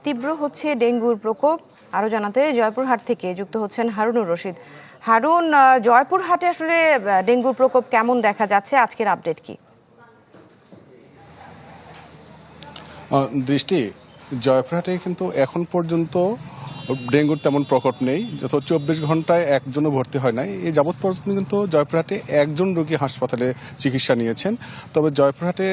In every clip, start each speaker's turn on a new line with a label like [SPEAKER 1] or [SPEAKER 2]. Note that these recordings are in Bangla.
[SPEAKER 1] তীব্র হচ্ছে ডেঙ্গুর প্রকোপ। আরো জানাতে জয়পুরহাট থেকে যুক্ত হচ্ছেন হারুনুর রশিদ। হারুন, জয়পুরহাটে আসলে ডেঙ্গুর প্রকোপ কেমন দেখা যাচ্ছে, আজকের আপডেট কি?
[SPEAKER 2] দৃষ্টি, জয়পুরহাটে কিন্তু এখন পর্যন্ত ডেঙ্গুর তেমন প্রকোপ নেই। যত 24 ঘন্টায় একজনও ভর্তি হয় নাই। এই যাবৎ পর্যন্ত কিন্তু জয়পুরহাটে একজন রোগী হাসপাতালে চিকিৎসা নিয়েছেন। তবে জয়পুরহাটে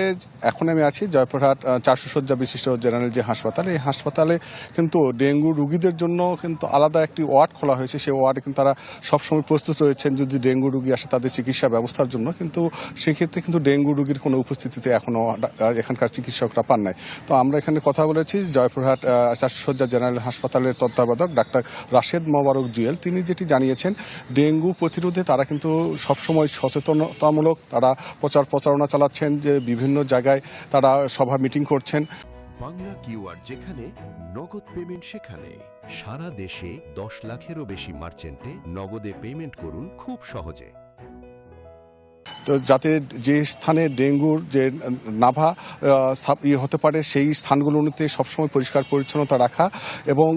[SPEAKER 2] এখন আমি আছি, জয়পুরহাট 400 শয্যা বিশিষ্ট জেনারেল যে হাসপাতাল, এই হাসপাতালে কিন্তু ডেঙ্গু রোগীদের জন্য কিন্তু আলাদা একটি ওয়ার্ড খোলা হয়েছে। সেই ওয়ার্ডে কিন্তু তারা সবসময় প্রস্তুত রয়েছেন যদি ডেঙ্গু রোগী আসে তাদের চিকিৎসা ব্যবস্থার জন্য। কিন্তু সেক্ষেত্রে কিন্তু ডেঙ্গু রোগীর কোনো উপস্থিতিতে এখনো এখানকার চিকিৎসকরা পান নাই। তো আমরা এখানে কথা বলেছি জয়পুরহাট 400 শয্যা জেনারেল হাসপাতালের তত্ত্বাবধায়ক ডাক্তার রাশেদ মোবারক জুয়েল। তিনি যেটি জানিয়েছেন, ডেঙ্গু প্রতিরোধে তারা কিন্তু সবসময় সচেতনতামূলক তারা প্রচারণা চালাচ্ছেন, যে বিভিন্ন জায়গায় তারা সভা মিটিং করছেন।
[SPEAKER 3] বাংলা কিউআর যেখানে নগদ পেমেন্ট সেখানে। সারা দেশে 10 লাখেরও বেশি মার্চেন্টে নগদে পেমেন্ট করুন খুব সহজে।
[SPEAKER 2] তো যাতে যে স্থানে ডেঙ্গুর যে নাভা হতে পারে সেই স্থানগুলোতে সবসময় পরিষ্কার পরিচ্ছন্নতা রাখা এবং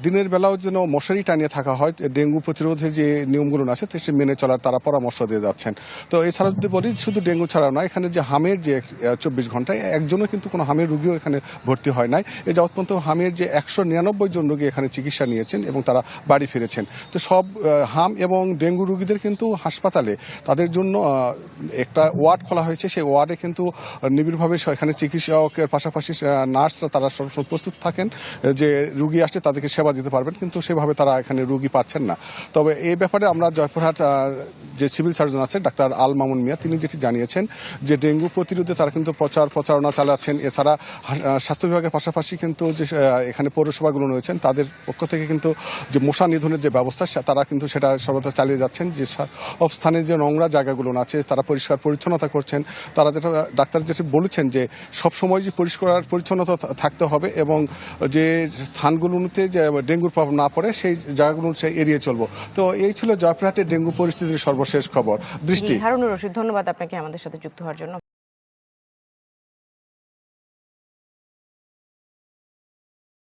[SPEAKER 2] দিনের বেলাও যেন মশারি টানিয়ে থাকা হয়। ডেঙ্গু প্রতিরোধের যে নিয়মগুলো আছে সে মেনে চলার তারা পরামর্শ দিয়ে যাচ্ছেন। তো এছাড়া যদি বলি, শুধু ডেঙ্গু ছাড়াও নয়, এখানে যে হামের যে 24 ঘন্টায় একজনও কিন্তু কোনো হামের রোগীও এখানে ভর্তি হয় নাই। এই যাবৎ পর্যন্ত হামের যে 199 জন রোগী এখানে চিকিৎসা নিয়েছেন এবং তারা বাড়ি ফিরেছেন। তো সব হাম এবং ডেঙ্গু রোগীদের কিন্তু হাসপাতালে তাদের জন্য একটা ওয়ার্ড খোলা হয়েছে। সেই ওয়ার্ডে কিন্তু নিবিড়ভাবে এখানে চিকিৎসকের পাশাপাশি নার্সরা তারা সবসময় প্রস্তুত থাকেন যে রুগী আসলে তাদেরকে সেবা দিতে পারবেন, কিন্তু সেভাবে তারা এখানে রুগী পাচ্ছেন না। তবে এই ব্যাপারে আমরা জয়পুরহাট যে সিভিল সার্জন আছে ডাক্তার আল মামুন মিয়া, তিনি যেটি জানিয়েছেন যে ডেঙ্গু প্রতিরোধে তারা কিন্তু প্রচারণা চালাচ্ছেন। এছাড়া স্বাস্থ্য বিভাগের পাশাপাশি কিন্তু যে এখানে পৌরসভাগুলো রয়েছেন তাদের পক্ষ থেকে কিন্তু যে মশা নিধনের যে ব্যবস্থা তারা কিন্তু সেটা সর্বদা চালিয়ে যাচ্ছেন। যে সব স্থানে যে নোংরা জায়গাগুলো আছে তারা পরিষ্কার পরিচ্ছন্নতা করছেন। তারা যেটা ডাক্তার যেটি বলেছেন যে সবসময় যে পরিষ্কার পরিচ্ছন্নতা থাকতে হবে এবং যে স্থানগুলোতে যে ডেঙ্গুর প্রভাব না পড়ে সেই জায়গাগুলো এড়িয়ে চলবো। তো এই ছিল জয়পুরহাটের ডেঙ্গু পরিস্থিতির সর্বশেষ খবর। দৃষ্টি।
[SPEAKER 1] হারুনুর রশিদ, ধন্যবাদ আপনাকে আমাদের সাথে যুক্ত হওয়ার জন্য।